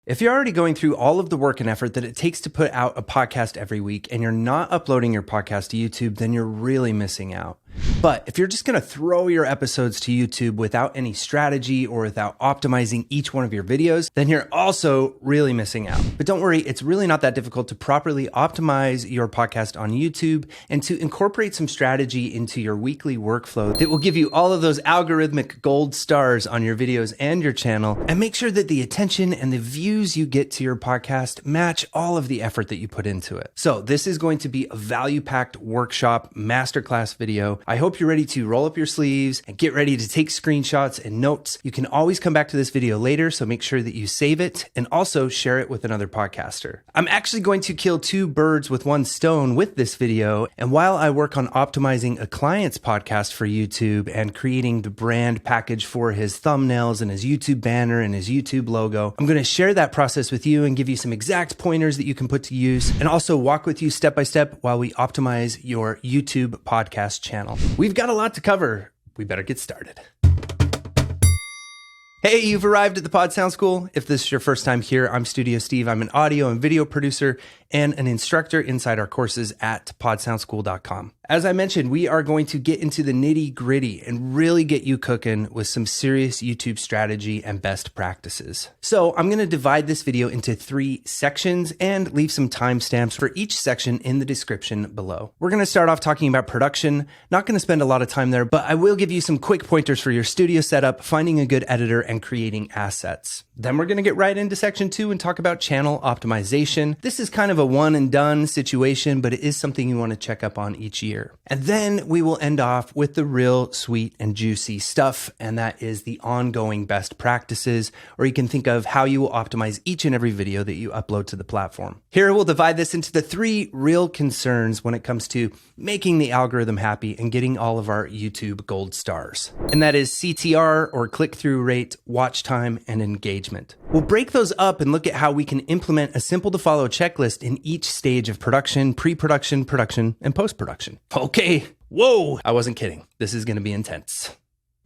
If you're already going through all of the work and effort that it takes to put out a podcast every week and you're not uploading your podcast to YouTube, then you're really missing out. But if you're just going to throw your episodes to YouTube without any strategy or without optimizing each one of your videos, then you're also really missing out. But don't worry, it's really not that difficult to properly optimize your podcast on YouTube and to incorporate some strategy into your weekly workflow that will give you all of those algorithmic gold stars on your videos and your channel, and make sure that the attention and the views you get to your podcast match all of the effort that you put into it. So this is going to be a value-packed workshop masterclass video. I hope you're ready to roll up your sleeves and get ready to take screenshots and notes. You can always come back to this video later, so make sure that you save it and also share it with another podcaster. I'm actually going to kill two birds with one stone with this video. And while I work on optimizing a client's podcast for YouTube and creating the brand package for his thumbnails and his YouTube banner and his YouTube logo, I'm going to share that process with you and give you some exact pointers that you can put to use, and also walk with you step by step while we optimize your YouTube podcast channel. We've got a lot to cover. We better get started. Hey, you've arrived at the Pod Sound School. If this is your first time here, I'm Studio Steve. I'm an audio and video producer and an instructor inside our courses at podsoundschool.com. As I mentioned, we are going to get into the nitty gritty and really get you cooking with some serious YouTube strategy and best practices. So I'm going to divide this video into 3 sections and leave some timestamps for each section in the description below. We're going to start off talking about production. Not going to spend a lot of time there, but I will give you some quick pointers for your studio setup, finding a good editor, and creating assets. Then we're going to get right into section 2 and talk about channel optimization. This is kind of a one and done situation, but it is something you want to check up on each year. And then we will end off with the real sweet and juicy stuff, and that is the ongoing best practices, or you can think of how you will optimize each and every video that you upload to the platform. Here we'll divide this into the 3 real concerns when it comes to making the algorithm happy and getting all of our YouTube gold stars. And that is CTR, or click-through rate, watch time, and engagement. We'll break those up and look at how we can implement a simple to follow checklist in each stage of production, pre-production, production, and post-production. Okay, whoa, I wasn't kidding. This is going to be intense.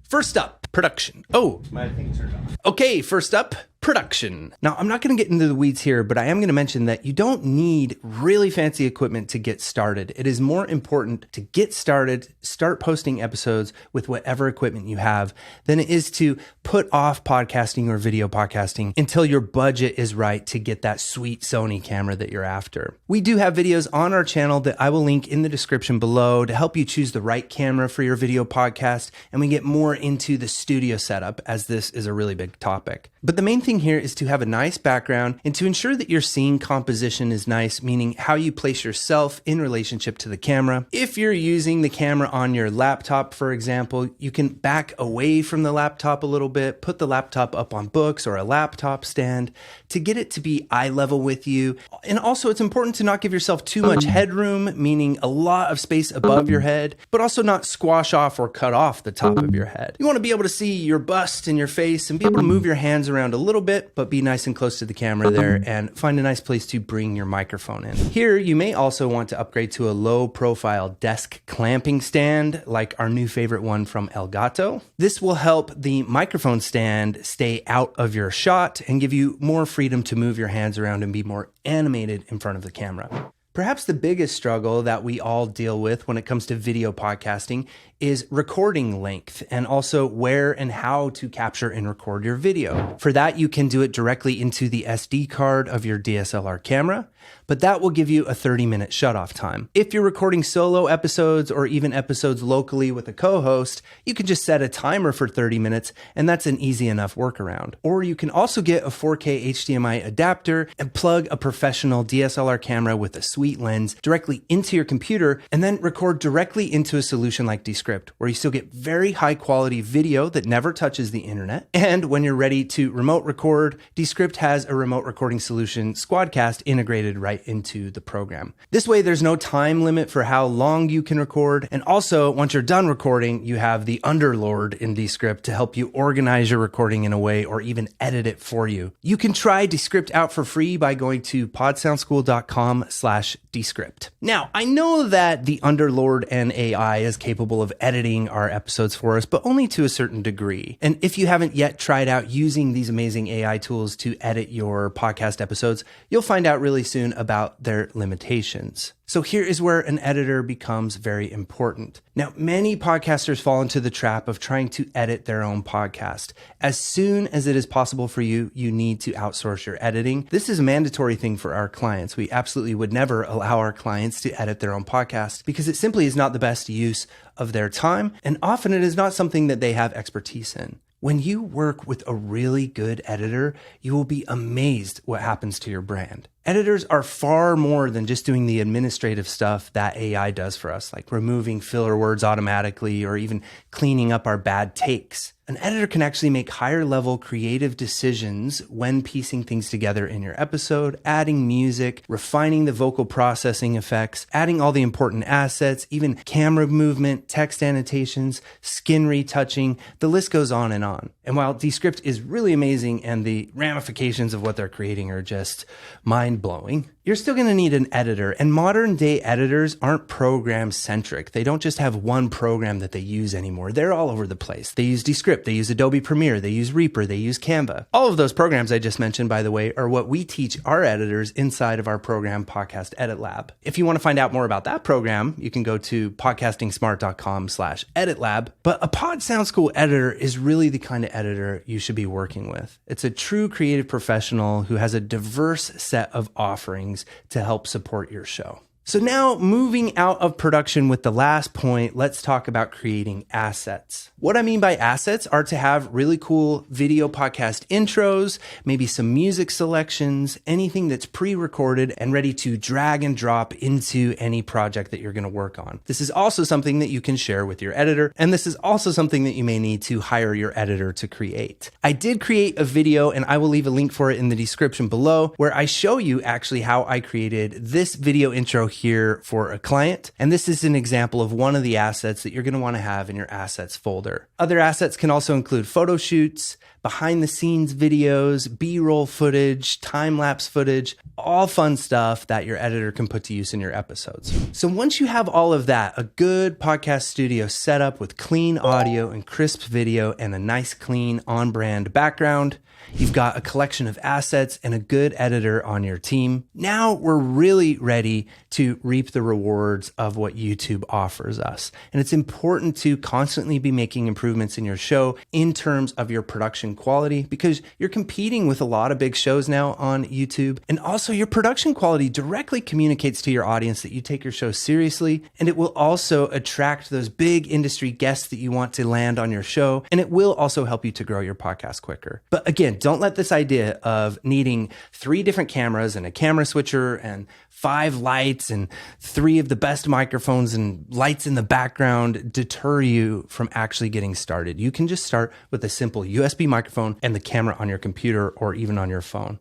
First up, production. Oh, my thing turned off. Okay, first up, production. Now, I'm not going to get into the weeds here, but I am going to mention that you don't need really fancy equipment to get started. It is more important to get started, start posting episodes with whatever equipment you have, than it is to put off podcasting or video podcasting until your budget is right to get that sweet Sony camera that you're after. We do have videos on our channel that I will link in the description below to help you choose the right camera for your video podcast, and we get more into the studio setup, as this is a really big topic. But the main thing here is to have a nice background and to ensure that your scene composition is nice, meaning how you place yourself in relationship to the camera. If you're using the camera on your laptop, for example, you can back away from the laptop a little bit, put the laptop up on books or a laptop stand to get it to be eye level with you. And also it's important to not give yourself too much headroom, meaning a lot of space above your head, but also not squash off or cut off the top of your head. You want to be able to see your bust and your face and be able to move your hands around a little bit, but be nice and close to the camera there and find a nice place to bring your microphone in. Here, you may also want to upgrade to a low profile desk clamping stand, like our new favorite one from Elgato. This will help the microphone stand stay out of your shot and give you more freedom to move your hands around and be more animated in front of the camera. Perhaps the biggest struggle that we all deal with when it comes to video podcasting is recording length, and also where and how to capture and record your video. For that, you can do it directly into the SD card of your DSLR camera, but that will give you a 30-minute shutoff time. If you're recording solo episodes or even episodes locally with a co-host, you can just set a timer for 30 minutes, and that's an easy enough workaround. Or you can also get a 4K HDMI adapter and plug a professional DSLR camera with a sweet lens directly into your computer, and then record directly into a solution like DESCRIPT, where you still get very high quality video that never touches the internet. And when you're ready to remote record, DESCRIPT has a remote recording solution, Squadcast, integrated loaded right into the program. This way, there's no time limit for how long you can record. And also, once you're done recording, you have the underlord in DESCRIPT to help you organize your recording in a way or even edit it for you. You can try DESCRIPT out for free by going to podsoundschool.com/DESCRIPT. Now, I know that the underlord and AI is capable of editing our episodes for us, but only to a certain degree. And if you haven't yet tried out using these amazing AI tools to edit your podcast episodes, you'll find out really soon about their limitations. So here is where an editor becomes very important. Now, many podcasters fall into the trap of trying to edit their own podcast. As soon as it is possible for you, you need to outsource your editing. This is a mandatory thing for our clients. We absolutely would never allow our clients to edit their own podcast because it simply is not the best use of their time, and often it is not something that they have expertise in. When you work with a really good editor, you will be amazed what happens to your brand. Editors are far more than just doing the administrative stuff that AI does for us, like removing filler words automatically or even cleaning up our bad takes. An editor can actually make higher level creative decisions when piecing things together in your episode, adding music, refining the vocal processing effects, adding all the important assets, even camera movement, text annotations, skin retouching, the list goes on and on. And while DESCRIPT is really amazing and the ramifications of what they're creating are just mind-blowing, you're still going to need an editor, and modern day editors aren't program centric. They don't just have one program that they use anymore. They're all over the place. They use DESCRIPT, they use Adobe Premiere, they use Reaper, they use Canva. All of those programs I just mentioned, by the way, are what we teach our editors inside of our program Podcast EditLab. If you want to find out more about that program, you can go to podcastingsmart.com/EditLab. But a Pod Sound School editor is really the kind of editor you should be working with. It's a true creative professional who has a diverse set of offerings to help support your show. So now moving out of production with the last point, let's talk about creating assets. What I mean by assets are to have really cool video podcast intros, maybe some music selections, anything that's pre-recorded and ready to drag and drop into any project that you're going to work on. This is also something that you can share with your editor, and this is also something that you may need to hire your editor to create. I did create a video, and I will leave a link for it in the description below, where I show you actually how I created this video intro here for a client. And this is an example of one of the assets that you're going to want to have in your assets folder. Other assets can also include photo shoots, behind the scenes videos, B-roll footage, time-lapse footage, all fun stuff that your editor can put to use in your episodes. So once you have all of that, a good podcast studio set up with clean audio and crisp video and a nice, clean, on-brand background, you've got a collection of assets and a good editor on your team. Now we're really ready to reap the rewards of what YouTube offers us. And it's important to constantly be making improvements in your show in terms of your production quality, because you're competing with a lot of big shows now on YouTube. And also your production quality directly communicates to your audience that you take your show seriously, and it will also attract those big industry guests that you want to land on your show. And it will also help you to grow your podcast quicker. But again, don't let this idea of needing 3 different cameras and a camera switcher and 5 lights and 3 of the best microphones and lights in the background deter you from actually getting started. You can just start with a simple USB microphone and the camera on your computer or even on your phone.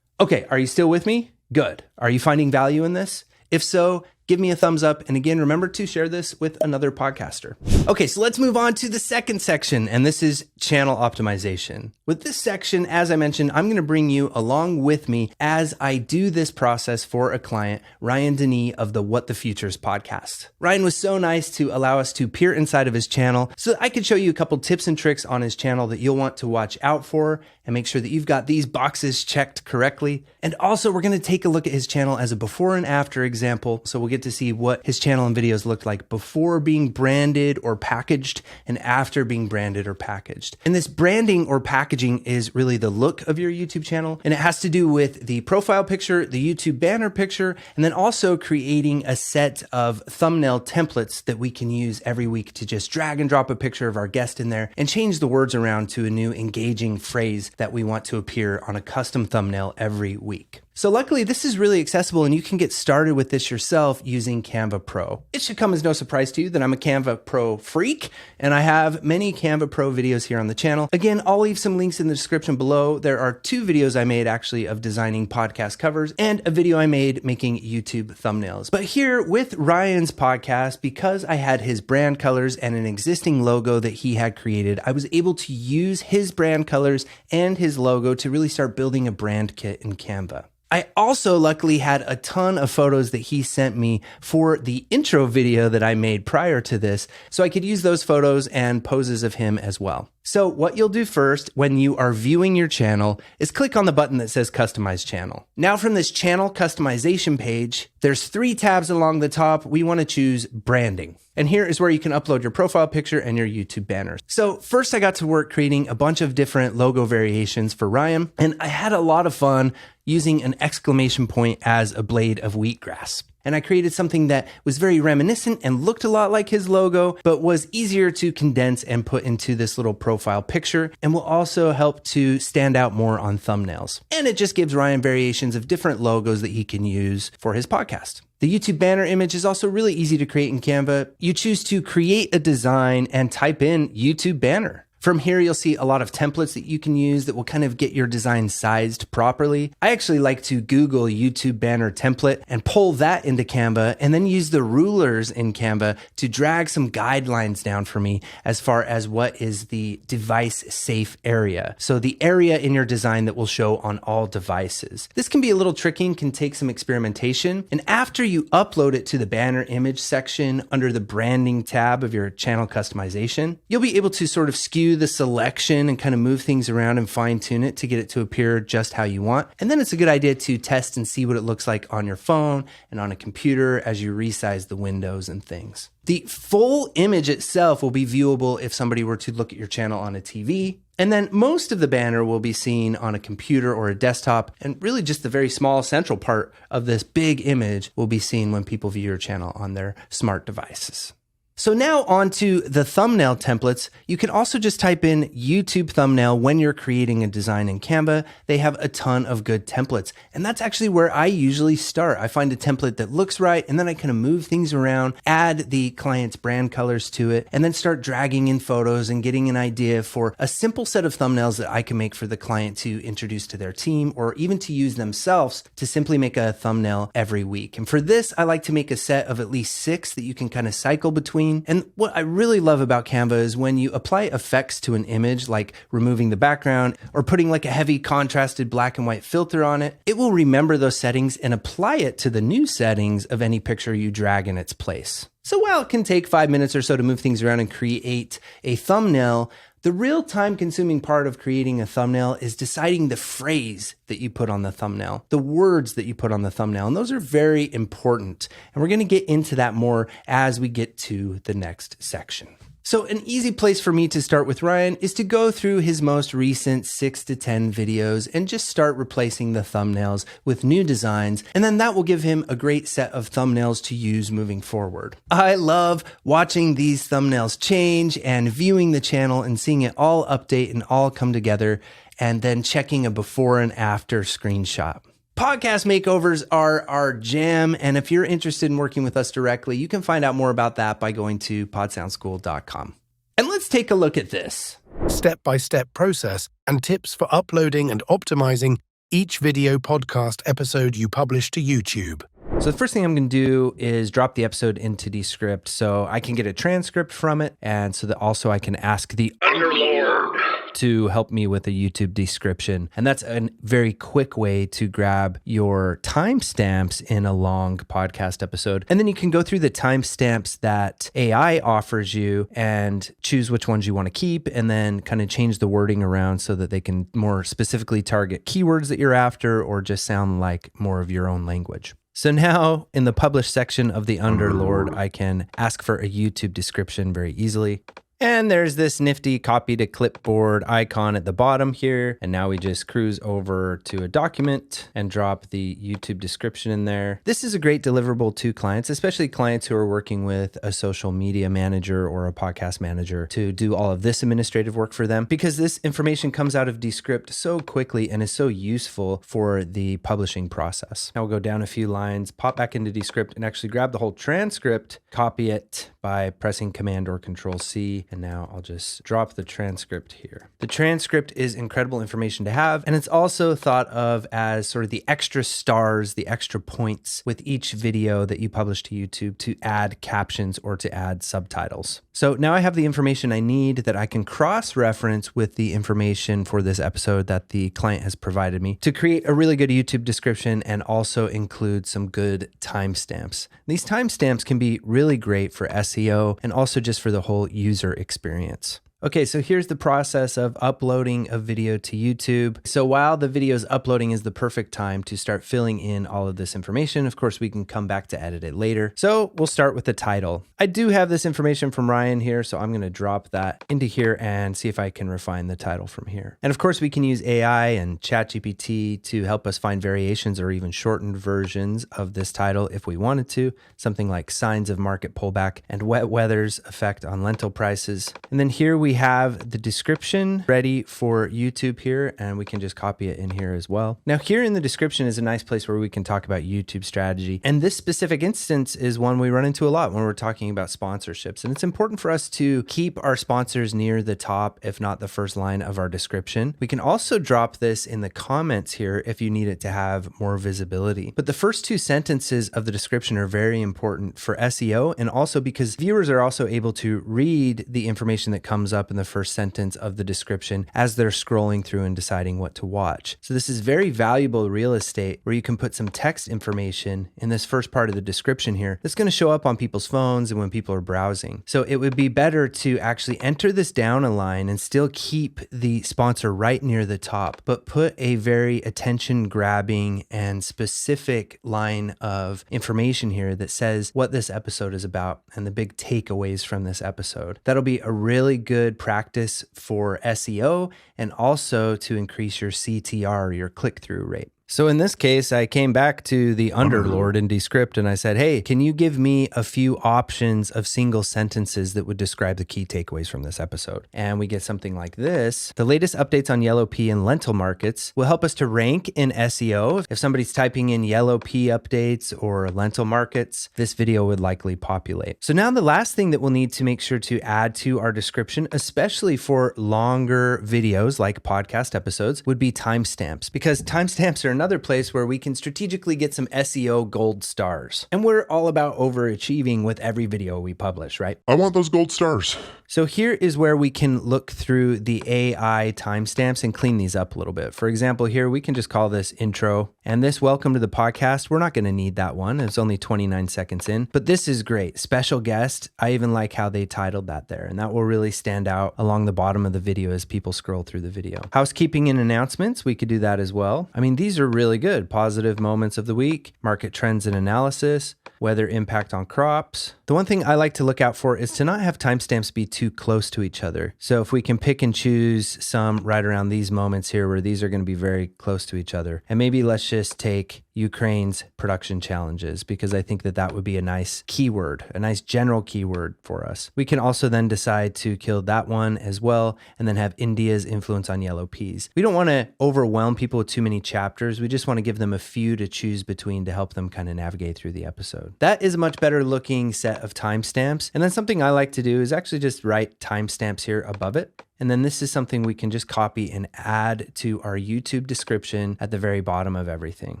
Okay, are you still with me? Good. Are you finding value in this? If so, give me a thumbs up. And again, remember to share this with another podcaster. Okay, so let's move on to the second section, and this is channel optimization. With this section, as I mentioned, I'm going to bring you along with me as I do this process for a client, Ryan Denis of the What the Futures podcast. Ryan was so nice to allow us to peer inside of his channel so that I could show you a couple tips and tricks on his channel that you'll want to watch out for and make sure that you've got these boxes checked correctly. And also, we're going to take a look at his channel as a before and after example. So we'll get to see what his channel and videos looked like before being branded or packaged and after being branded or packaged. And this branding or packaging is really the look of your YouTube channel. And it has to do with the profile picture, the YouTube banner picture, and then also creating a set of thumbnail templates that we can use every week to just drag and drop a picture of our guest in there and change the words around to a new engaging phrase that we want to appear on a custom thumbnail every week. So luckily, this is really accessible and you can get started with this yourself using Canva Pro. It should come as no surprise to you that I'm a Canva Pro freak and I have many Canva Pro videos here on the channel. Again, I'll leave some links in the description below. There are 2 videos I made actually of designing podcast covers and a video I made making YouTube thumbnails. But here with Ryan's podcast, because I had his brand colors and an existing logo that he had created, I was able to use his brand colors and his logo to really start building a brand kit in Canva. I also luckily had a ton of photos that he sent me for the intro video that I made prior to this, so I could use those photos and poses of him as well. So what you'll do first when you are viewing your channel is click on the button that says Customize Channel. Now from this channel customization page, there's 3 tabs along the top. We want to choose Branding. And here is where you can upload your profile picture and your YouTube banners. So first I got to work creating a bunch of different logo variations for Ryan, and I had a lot of fun using an exclamation point as a blade of wheatgrass. And I created something that was very reminiscent and looked a lot like his logo, but was easier to condense and put into this little profile picture and will also help to stand out more on thumbnails. And it just gives Ryan variations of different logos that he can use for his podcast. The YouTube banner image is also really easy to create in Canva. You choose to create a design and type in YouTube banner. From here, you'll see a lot of templates that you can use that will kind of get your design sized properly. I actually like to Google YouTube banner template and pull that into Canva and then use the rulers in Canva to drag some guidelines down for me as far as what is the device safe area. So the area in your design that will show on all devices. This can be a little tricky and can take some experimentation. And after you upload it to the banner image section under the branding tab of your channel customization, you'll be able to sort of skew the selection and kind of move things around and fine tune it to get it to appear just how you want. And then it's a good idea to test and see what it looks like on your phone and on a computer as you resize the windows and things. The full image itself will be viewable if somebody were to look at your channel on a TV. And then most of the banner will be seen on a computer or a desktop. And really just the very small central part of this big image will be seen when people view your channel on their smart devices. So now on to the thumbnail templates. You can also just type in YouTube thumbnail when you're creating a design in Canva. They have a ton of good templates. And that's actually where I usually start. I find a template that looks right, and then I kind of move things around, add the client's brand colors to it, and then start dragging in photos and getting an idea for a simple set of thumbnails that I can make for the client to introduce to their team, or even to use themselves to simply make a thumbnail every week. And for this, I like to make a set of at least 6 that you can kind of cycle between. And what I really love about Canva is when you apply effects to an image, like removing the background or putting like a heavy contrasted black and white filter on it, it will remember those settings and apply it to the new settings of any picture you drag in its place. So while it can take 5 minutes or so to move things around and create a thumbnail, the real time-consuming part of creating a thumbnail is deciding the phrase that you put on the thumbnail, the words that you put on the thumbnail, and those are very important. And we're going to get into that more as we get to the next section. So an easy place for me to start with Ryan is to go through his most recent 6 to 10 videos and just start replacing the thumbnails with new designs. And then that will give him a great set of thumbnails to use moving forward. I love watching these thumbnails change and viewing the channel and seeing it all update and all come together, and then checking a before and after screenshot. Podcast makeovers are our jam, and if you're interested in working with us directly, you can find out more about that by going to podsoundschool.com. And let's take a look at this. Step-by-step process and tips for uploading and optimizing each video podcast episode you publish to YouTube. So the first thing I'm going to do is drop the episode into DESCRIPT so I can get a transcript from it, and so that also I can ask the Underlord to help me with a YouTube description. And that's a very quick way to grab your timestamps in a long podcast episode. And then you can go through the timestamps that AI offers you and choose which ones you want to keep, and then kind of change the wording around so that they can more specifically target keywords that you're after or just sound like more of your own language. So now in the publish section of the Underlord, I can ask for a YouTube description very easily. And there's this nifty copy to clipboard icon at the bottom here. And now we just cruise over to a document and drop the YouTube description in there. This is a great deliverable to clients, especially clients who are working with a social media manager or a podcast manager to do all of this administrative work for them, because this information comes out of DESCRIPT so quickly and is so useful for the publishing process. Now we'll go down a few lines, pop back into DESCRIPT and actually grab the whole transcript, copy it by pressing Command or Control C. And now I'll just drop the transcript here. The transcript is incredible information to have, and it's also thought of as sort of the extra stars, the extra points with each video that you publish to YouTube to add captions or to add subtitles. So now I have the information I need that I can cross-reference with the information for this episode that the client has provided me to create a really good YouTube description and also include some good timestamps. These timestamps can be really great for SEO and also just for the whole user experience. Okay, so here's the process of uploading a video to YouTube. So while the video is uploading is the perfect time to start filling in all of this information. Of course, we can come back to edit it later. So we'll start with the title. I do have this information from Ryan here, so I'm gonna drop that into here and see if I can refine the title from here. And of course, we can use AI and ChatGPT to help us find variations or even shortened versions of this title if we wanted to. Something like signs of market pullback and wet weather's effect on lentil prices. And then here we have the description ready for YouTube here, and we can just copy it in here as well. Now here in the description is a nice place where we can talk about YouTube strategy. And this specific instance is one we run into a lot when we're talking about sponsorships. And it's important for us to keep our sponsors near the top, if not the first line of our description. We can also drop this in the comments here if you need it to have more visibility. But the first two sentences of the description are very important for SEO, and also because viewers are also able to read the information that comes up in the first sentence of the description as they're scrolling through and deciding what to watch. So this is very valuable real estate where you can put some text information in this first part of the description here that's going to show up on people's phones and when people are browsing. So it would be better to actually enter this down a line and still keep the sponsor right near the top, but put a very attention grabbing and specific line of information here that says what this episode is about and the big takeaways from this episode. That'll be a really good practice for SEO and also to increase your CTR, your click-through rate. So in this case, I came back to the Underlord in DESCRIPT and I said, hey, can you give me a few options of single sentences that would describe the key takeaways from this episode? And we get something like this. The latest updates on yellow pea and lentil markets will help us to rank in SEO. If somebody's typing in yellow pea updates or lentil markets, this video would likely populate. So now the last thing that we'll need to make sure to add to our description, especially for longer videos like podcast episodes, would be timestamps, because timestamps are another place where we can strategically get some SEO gold stars. And we're all about overachieving with every video we publish, right? I want those gold stars. So here is where we can look through the AI timestamps and clean these up a little bit. For example, here we can just call this intro, and this welcome to the podcast. We're not going to need that one. It's only 29 seconds in, but this is great. Special guest. I even like how they titled that there, and that will really stand out along the bottom of the video as people scroll through the video. Housekeeping and announcements. We could do that as well. I mean, these are really good. Positive moments of the week, market trends and analysis, weather impact on crops. The one thing I like to look out for is to not have timestamps be too close to each other. So if we can pick and choose some right around these moments here where these are going to be very close to each other. And maybe let's just take Ukraine's production challenges, because I think that that would be a nice keyword, a nice general keyword for us. We can also then decide to kill that one as well, and then have India's influence on yellow peas. We don't want to overwhelm people with too many chapters. We just want to give them a few to choose between to help them kind of navigate through the episode. That is a much better looking set of timestamps. And then something I like to do is actually just write timestamps here above it. And then this is something we can just copy and add to our YouTube description at the very bottom of everything.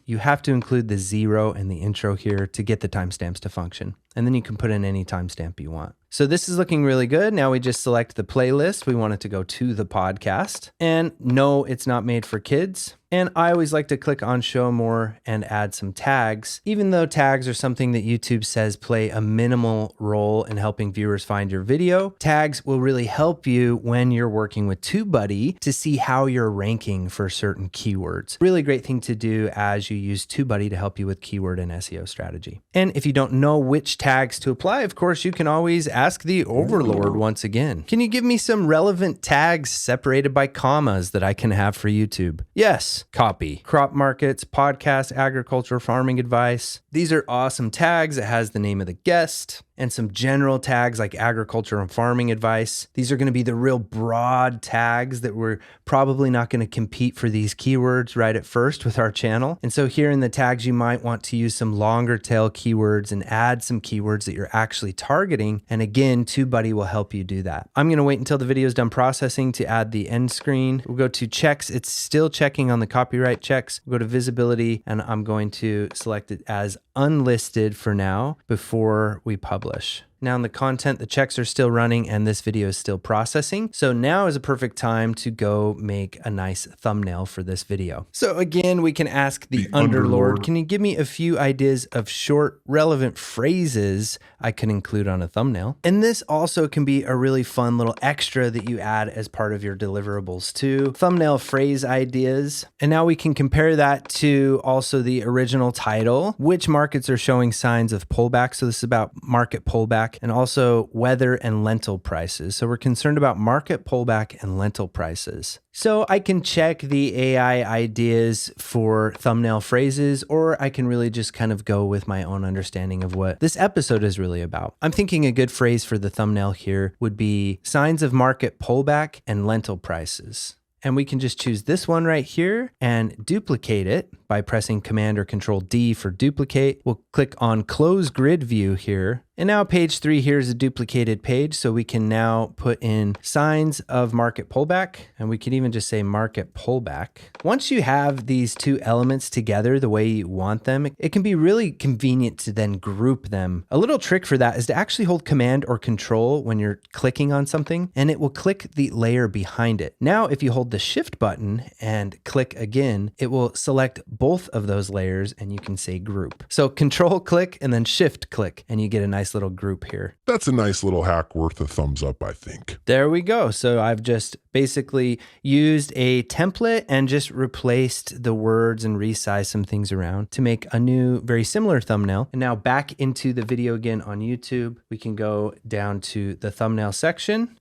You have to include the 0 and the intro here to get the timestamps to function. And then you can put in any timestamp you want. So this is looking really good. Now we just select the playlist. We want it to go to the podcast. And no, it's not made for kids. And I always like to click on show more and add some tags, even though tags are something that YouTube says play a minimal role in helping viewers find your video. Tags will really help you when you're working with TubeBuddy to see how you're ranking for certain keywords. Really great thing to do as you use TubeBuddy to help you with keyword and SEO strategy. And if you don't know which tags to apply, of course, you can always add ask the overlord once again. Can you give me some relevant tags separated by commas that I can have for YouTube? Yes, copy. Crop markets, podcast, agriculture, farming advice. These are awesome tags. It has the name of the guest and some general tags like agriculture and farming advice. These are going to be the real broad tags that we're probably not going to compete for these keywords right at first with our channel. And so here in the tags, you might want to use some longer tail keywords and add some keywords that you're actually targeting. And again, TubeBuddy will help you do that. I'm going to wait until the video is done processing to add the end screen. We'll go to checks. It's still checking on the copyright checks. We'll go to visibility, and I'm going to select it as unlisted for now before we publish. Now in the content, the checks are still running and this video is still processing. So now is a perfect time to go make a nice thumbnail for this video. So again, we can ask the Underlord, can you give me a few ideas of short, relevant phrases I can include on a thumbnail? And this also can be a really fun little extra that you add as part of your deliverables too. Thumbnail phrase ideas. And now we can compare that to also the original title, which markets are showing signs of pullback. So this is about market pullback, and also weather and lentil prices. So we're concerned about market pullback and lentil prices. So I can check the AI ideas for thumbnail phrases, or I can really just kind of go with my own understanding of what this episode is really about. I'm thinking a good phrase for the thumbnail here would be signs of market pullback and lentil prices. And we can just choose this one right here and duplicate it by pressing Command or Control D for duplicate. We'll click on Close Grid View here. And now page 3 here is a duplicated page. So we can now put in signs of market pullback, and we can even just say market pullback. Once you have these two elements together the way you want them, it can be really convenient to then group them. A little trick for that is to actually hold Command or Control when you're clicking on something, and it will click the layer behind it. Now, if you hold the Shift button and click again, it will select both of those layers and you can say group. So Control click and then Shift click, and you get a nice little group here. That's a nice little hack worth a thumbs up, I think. There we go. So I've just basically used a template and just replaced the words and resized some things around to make a new, very similar thumbnail. And now back into the video again on YouTube, we can go down to the thumbnail section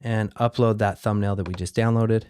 and upload that thumbnail that we just downloaded.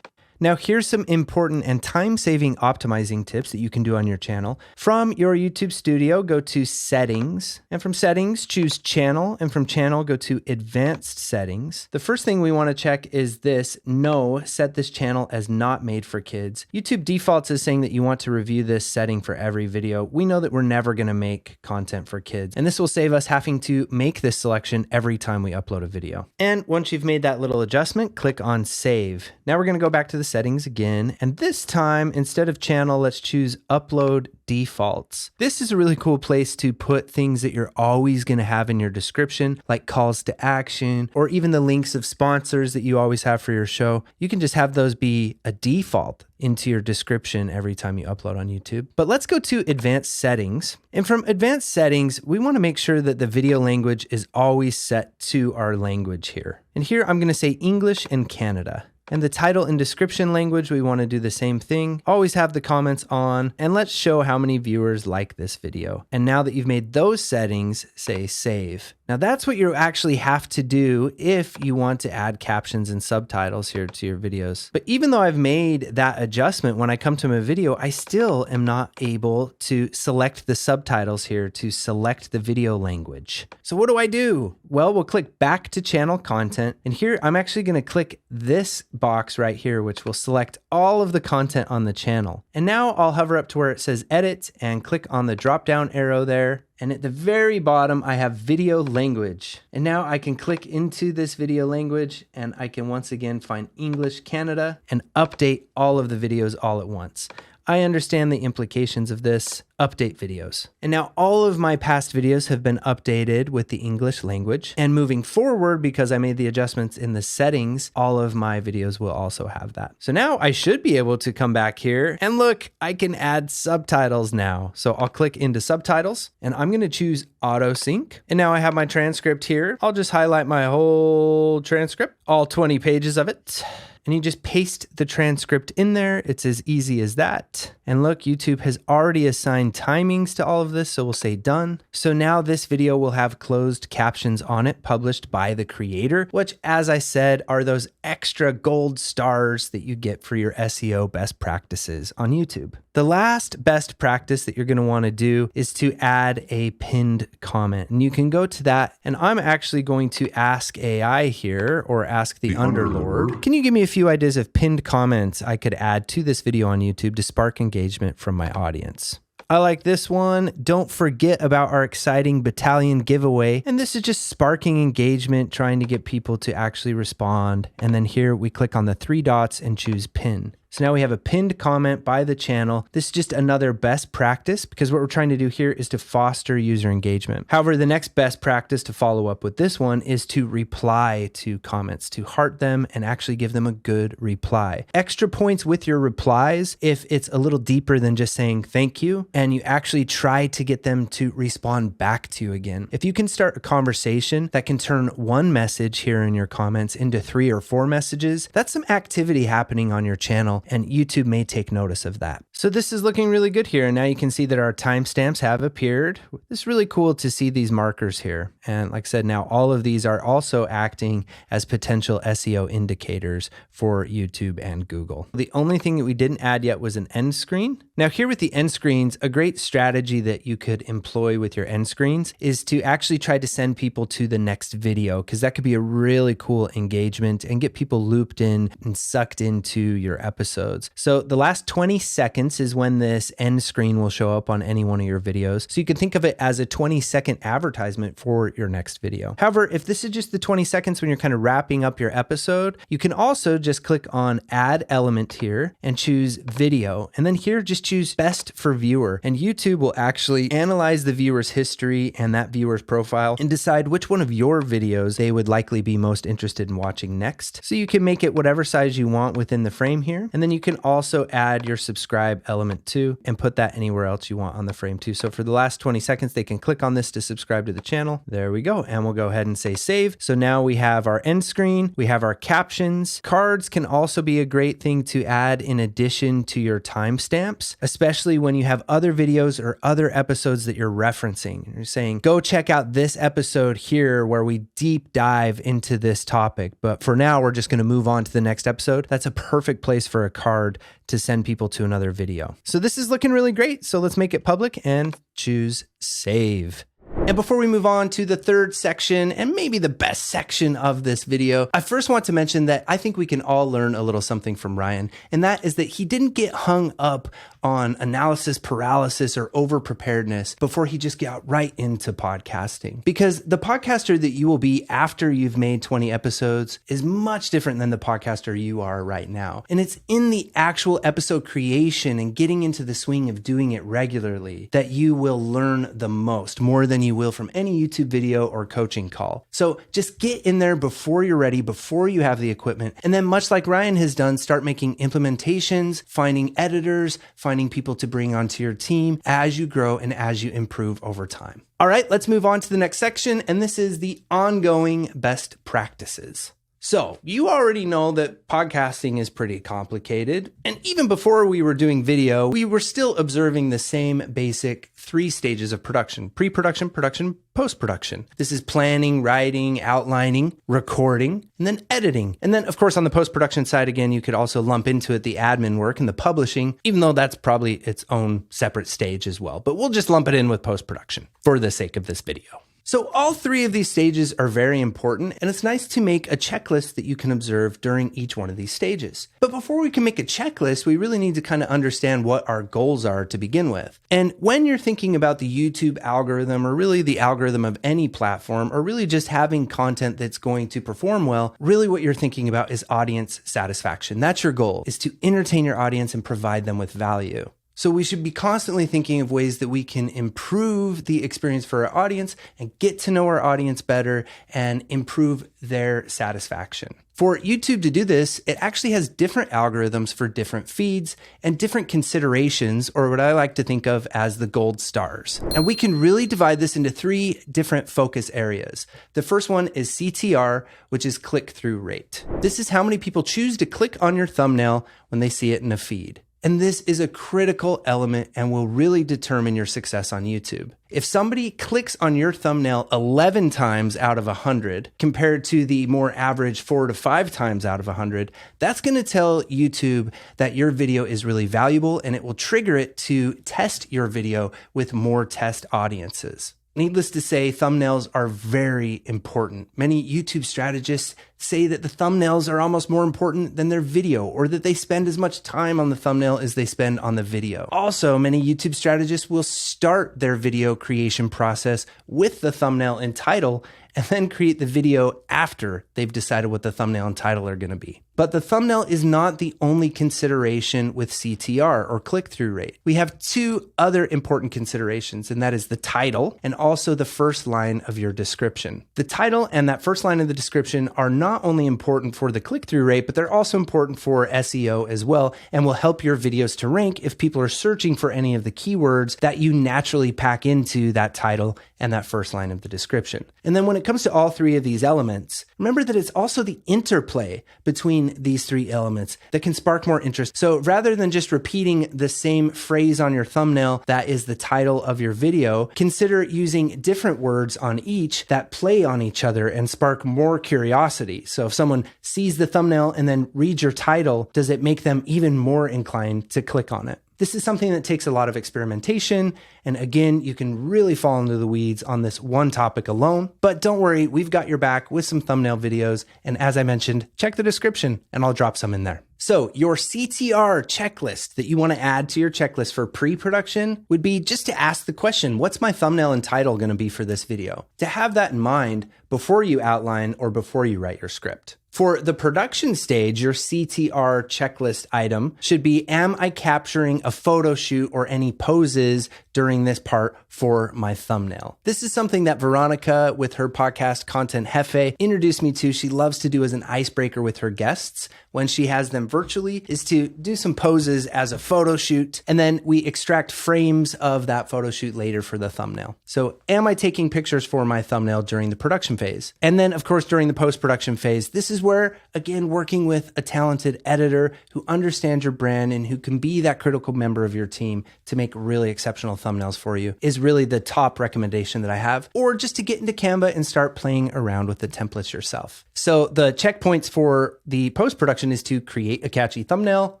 Now here's some important and time-saving optimizing tips that you can do on your channel. From your YouTube studio, go to Settings, and from Settings, choose Channel, and from Channel, go to Advanced Settings. The first thing we want to check is this: No, set this channel as not made for kids. YouTube defaults as saying that you want to review this setting for every video. We know that we're never going to make content for kids, and this will save us having to make this selection every time we upload a video. And once you've made that little adjustment, click on Save. Now we're going to go back to the settings again, and this time instead of channel, let's choose upload defaults. This is a really cool place to put things that you're always going to have in your description, like calls to action, or even the links of sponsors that you always have for your show. You can just have those be a default into your description every time you upload on YouTube. But let's go to advanced settings. And from advanced settings, we want to make sure that the video language is always set to our language here. And here I'm going to say English and Canada. And the title and description language, we want to do the same thing. Always have the comments on, and let's show how many viewers like this video. And now that you've made those settings, say save. Now that's what you actually have to do if you want to add captions and subtitles here to your videos. But even though I've made that adjustment, when I come to my video, I still am not able to select the subtitles here to select the video language. So what do? Well, we'll click back to channel content. And here I'm actually going to click this box right here, which will select all of the content on the channel. And now I'll hover up to where it says edit and click on the drop down arrow there. And at the very bottom, I have video language. And now I can click into this video language and I can once again find English Canada and update all of the videos all at once. I understand the implications of this. Update videos. And now all of my past videos have been updated with the English language. And moving forward, because I made the adjustments in the settings, all of my videos will also have that. So now I should be able to come back here and look, I can add subtitles now. So I'll click into subtitles and I'm going to choose auto sync. And now I have my transcript here. I'll just highlight my whole transcript, all 20 pages of it. And you just paste the transcript in there. It's as easy as that. And look, YouTube has already assigned assign timings to all of this, so we'll say done. So now this video will have closed captions on it published by the creator, which, as I said, are those extra gold stars that you get for your SEO best practices on YouTube. The last best practice that you're going to want to do is to add a pinned comment. And you can go to that, and I'm actually going to ask AI here, or ask the Underlord. Can you give me a few ideas of pinned comments I could add to this video on YouTube to spark engagement from my audience? I like this one. Don't forget about our exciting battalion giveaway. And this is just sparking engagement, trying to get people to actually respond. And then here we click on the 3 dots and choose pin. So now we have a pinned comment by the channel. This is just another best practice because what we're trying to do here is to foster user engagement. However, the next best practice to follow up with this one is to reply to comments, to heart them and actually give them a good reply. Extra points with your replies if it's a little deeper than just saying thank you and you actually try to get them to respond back to you again. If you can start a conversation that can turn one message here in your comments into 3 or 4 messages, that's some activity happening on your channel. And YouTube may take notice of that. So this is looking really good here. And now you can see that our timestamps have appeared. It's really cool to see these markers here. And like I said, now all of these are also acting as potential SEO indicators for YouTube and Google. The only thing that we didn't add yet was an end screen. Now here with the end screens, a great strategy that you could employ with your end screens is to actually try to send people to the next video, because that could be a really cool engagement and get people looped in and sucked into your episode. So the last 20 seconds is when this end screen will show up on any one of your videos. So you can think of it as a 20-second advertisement for your next video. However, if this is just the 20 seconds when you're kind of wrapping up your episode, you can also just click on add element here and choose video. And then here, just choose best for viewer. And YouTube will actually analyze the viewer's history and that viewer's profile and decide which one of your videos they would likely be most interested in watching next. So you can make it whatever size you want within the frame here. And then you can also add your subscribe element too and put that anywhere else you want on the frame too. So for the last 20 seconds, they can click on this to subscribe to the channel. There we go. And we'll go ahead and say save. So now we have our end screen, we have our captions. Cards can also be a great thing to add in addition to your timestamps, especially when you have other videos or other episodes that you're referencing. You're saying, go check out this episode here where we deep dive into this topic. But for now, we're just going to move on to the next episode. That's a perfect place for a card to send people to another video. So this is looking really great. So let's make it public and choose save. And before we move on to the third section and maybe the best section of this video, I first want to mention that I think we can all learn a little something from Ryan, and that is that he didn't get hung up on analysis paralysis or over preparedness before he just got right into podcasting. Because the podcaster that you will be after you've made 20 episodes is much different than the podcaster you are right now. And it's in the actual episode creation and getting into the swing of doing it regularly that you will learn the most, more than you will from any YouTube video or coaching call. So just get in there before you're ready, before you have the equipment. And then much like Ryan has done, start making implementations, finding editors, finding people to bring onto your team as you grow and as you improve over time. All right, let's move on to the next section. And this is the ongoing best practices. So you already know that podcasting is pretty complicated. And even before we were doing video, we were still observing the same basic 3 stages of production: pre-production, production, post-production. This is planning, writing, outlining, recording, and then editing. And then of course, on the post-production side, again, you could also lump into it the admin work and the publishing, even though that's probably its own separate stage as well. But we'll just lump it in with post-production for the sake of this video. So all 3 of these stages are very important, and it's nice to make a checklist that you can observe during each one of these stages. But before we can make a checklist, we really need to kind of understand what our goals are to begin with. And when you're thinking about the YouTube algorithm, or really the algorithm of any platform, or really just having content that's going to perform well, really what you're thinking about is audience satisfaction. That's your goal, is to entertain your audience and provide them with value. So we should be constantly thinking of ways that we can improve the experience for our audience and get to know our audience better and improve their satisfaction. For YouTube to do this, it actually has different algorithms for different feeds and different considerations, or what I like to think of as the gold stars. And we can really divide this into 3 different focus areas. The first one is CTR, which is click-through rate. This is how many people choose to click on your thumbnail when they see it in a feed. And this is a critical element and will really determine your success on YouTube. If somebody clicks on your thumbnail 11 times out of 100 compared to the more average 4 to 5 times out of 100, that's going to tell YouTube that your video is really valuable, and it will trigger it to test your video with more test audiences. Needless to say, thumbnails are very important. Many YouTube strategists say that the thumbnails are almost more important than their video, or that they spend as much time on the thumbnail as they spend on the video. Also, many YouTube strategists will start their video creation process with the thumbnail and title, and then create the video after they've decided what the thumbnail and title are going to be. But the thumbnail is not the only consideration with CTR, or click-through rate. We have two other important considerations, and that is the title and also the first line of your description. The title and that first line of the description are not only important for the click-through rate, but they're also important for SEO as well, and will help your videos to rank if people are searching for any of the keywords that you naturally pack into that title and that first line of the description. And then when it comes to all three of these elements, remember that it's also the interplay between these three elements that can spark more interest. So rather than just repeating the same phrase on your thumbnail that is the title of your video, consider using different words on each that play on each other and spark more curiosity. So if someone sees the thumbnail and then reads your title, does it make them even more inclined to click on it? This is something that takes a lot of experimentation. And again, you can really fall into the weeds on this one topic alone. But don't worry, we've got your back with some thumbnail videos. And as I mentioned, check the description and I'll drop some in there. So your CTR checklist that you want to add to your checklist for pre-production would be just to ask the question, what's my thumbnail and title going to be for this video? To have that in mind before you outline or before you write your script. For the production stage, your CTR checklist item should be, am I capturing a photo shoot or any poses during this part for my thumbnail? This is something that Veronica, with her podcast Content Jefe, introduced me to. She loves to do as an icebreaker with her guests when she has them virtually, is to do some poses as a photo shoot, and then we extract frames of that photo shoot later for the thumbnail. So am I taking pictures for my thumbnail during the production phase? And then, of course, during the post-production phase, this is where, again, working with a talented editor who understands your brand and who can be that critical member of your team to make really exceptional thumbnails for you is really the top recommendation that I have, or just to get into Canva and start playing around with the templates yourself. So the checkpoints for the post-production is to create a catchy thumbnail,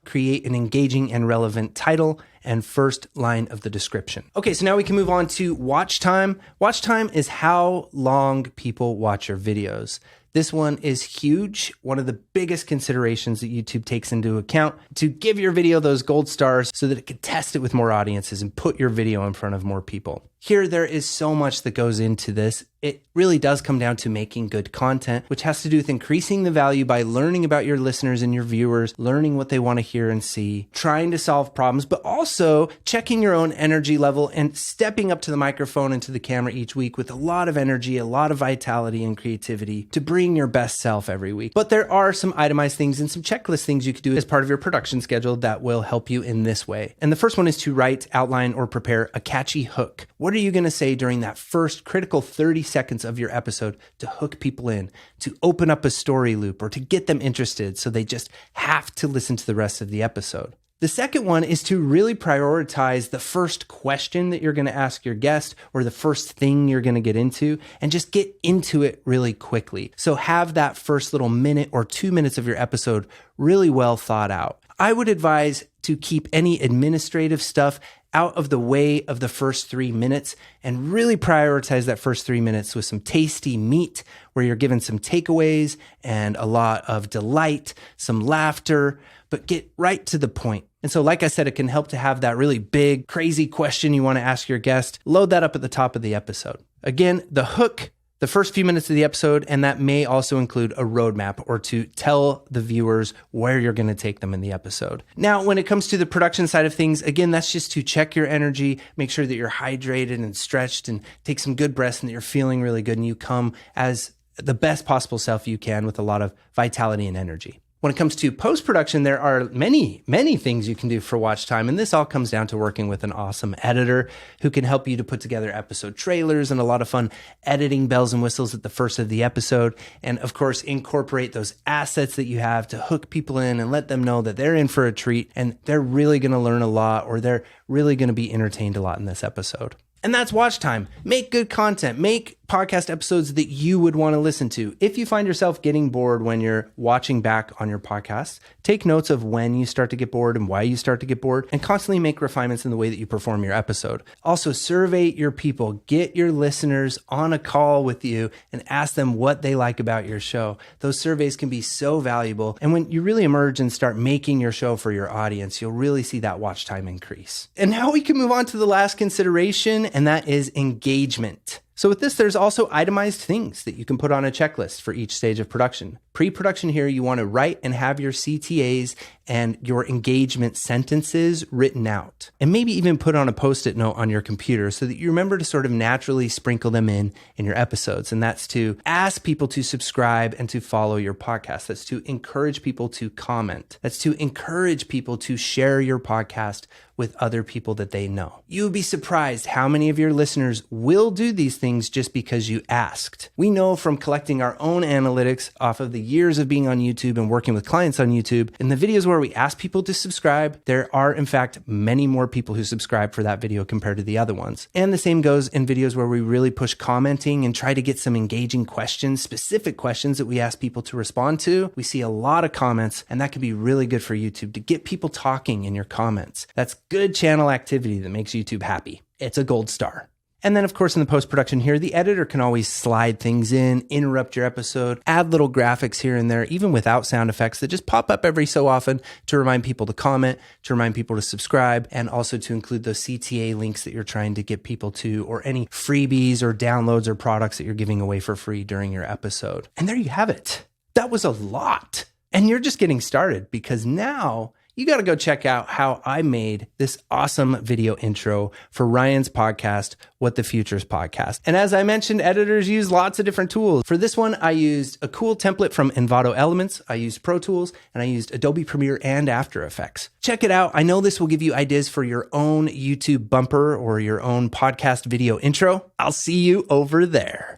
create an engaging and relevant title, and first line of the description. Okay, so now we can move on to watch time. Watch time is how long people watch your videos. This one is huge, one of the biggest considerations that YouTube takes into account to give your video those gold stars so that it can test it with more audiences and put your video in front of more people. Here, there is so much that goes into this. It really does come down to making good content, which has to do with increasing the value by learning about your listeners and your viewers, learning what they want to hear and see, trying to solve problems, but also checking your own energy level and stepping up to the microphone and to the camera each week with a lot of energy, a lot of vitality and creativity to bring your best self every week. But there are some itemized things and some checklist things you could do as part of your production schedule that will help you in this way. And the first one is to write, outline, or prepare a catchy hook. What are you going to say during that first critical 30 seconds of your episode to hook people in, to open up a story loop, or to get them interested so they just have to listen to the rest of the episode? The second one is to really prioritize the first question that you're going to ask your guest or the first thing you're going to get into, and just get into it really quickly. So have that first little minute or 2 minutes of your episode really well thought out. I would advise to keep any administrative stuff out of the way of the first 3 minutes and really prioritize that first 3 minutes with some tasty meat where you're given some takeaways and a lot of delight, some laughter, but get right to the point. And so, like I said, it can help to have that really big, crazy question you want to ask your guest. Load that up at the top of the episode. Again, the hook, the first few minutes of the episode, and that may also include a roadmap or to tell the viewers where you're going to take them in the episode. Now, when it comes to the production side of things, again, that's just to check your energy, make sure that you're hydrated and stretched and take some good breaths and that you're feeling really good and you come as the best possible self you can with a lot of vitality and energy. When it comes to post-production, there are many, many things you can do for watch time. And this all comes down to working with an awesome editor who can help you to put together episode trailers and a lot of fun editing bells and whistles at the first of the episode. And of course, incorporate those assets that you have to hook people in and let them know that they're in for a treat and they're really going to learn a lot, or they're really going to be entertained a lot in this episode. And that's watch time. Make good content. Make podcast episodes that you would want to listen to. If you find yourself getting bored when you're watching back on your podcast, take notes of when you start to get bored and why you start to get bored, and constantly make refinements in the way that you perform your episode. Also, survey your people. Get your listeners on a call with you and ask them what they like about your show. Those surveys can be so valuable. And when you really emerge and start making your show for your audience, you'll really see that watch time increase. And now we can move on to the last consideration, and that is engagement. So with this, there's also itemized things that you can put on a checklist for each stage of production. Pre-production here, you want to write and have your CTAs and your engagement sentences written out. And maybe even put on a Post-it note on your computer so that you remember to sort of naturally sprinkle them in your episodes. And that's to ask people to subscribe and to follow your podcast. That's to encourage people to comment. That's to encourage people to share your podcast with other people that they know. You would be surprised how many of your listeners will do these things just because you asked. We know from collecting our own analytics off of the years of being on YouTube and working with clients on YouTube, in the videos where we ask people to subscribe, there are in fact many more people who subscribe for that video compared to the other ones. And the same goes in videos where we really push commenting and try to get some engaging questions, specific questions that we ask people to respond to. We see a lot of comments, and that can be really good for YouTube to get people talking in your comments. That's good channel activity that makes YouTube happy. It's a gold star. And then, of course, in the post-production here, the editor can always slide things in, interrupt your episode, add little graphics here and there, even without sound effects that just pop up every so often to remind people to comment, to remind people to subscribe, and also to include those CTA links that you're trying to get people to, or any freebies or downloads or products that you're giving away for free during your episode. And there you have it. That was a lot. And you're just getting started, because now you got to go check out how I made this awesome video intro for Ryan's podcast, What the Future's Podcast. And as I mentioned, editors use lots of different tools. For this one, I used a cool template from Envato Elements, I used Pro Tools, and I used Adobe Premiere and After Effects. Check it out. I know this will give you ideas for your own YouTube bumper or your own podcast video intro. I'll see you over there.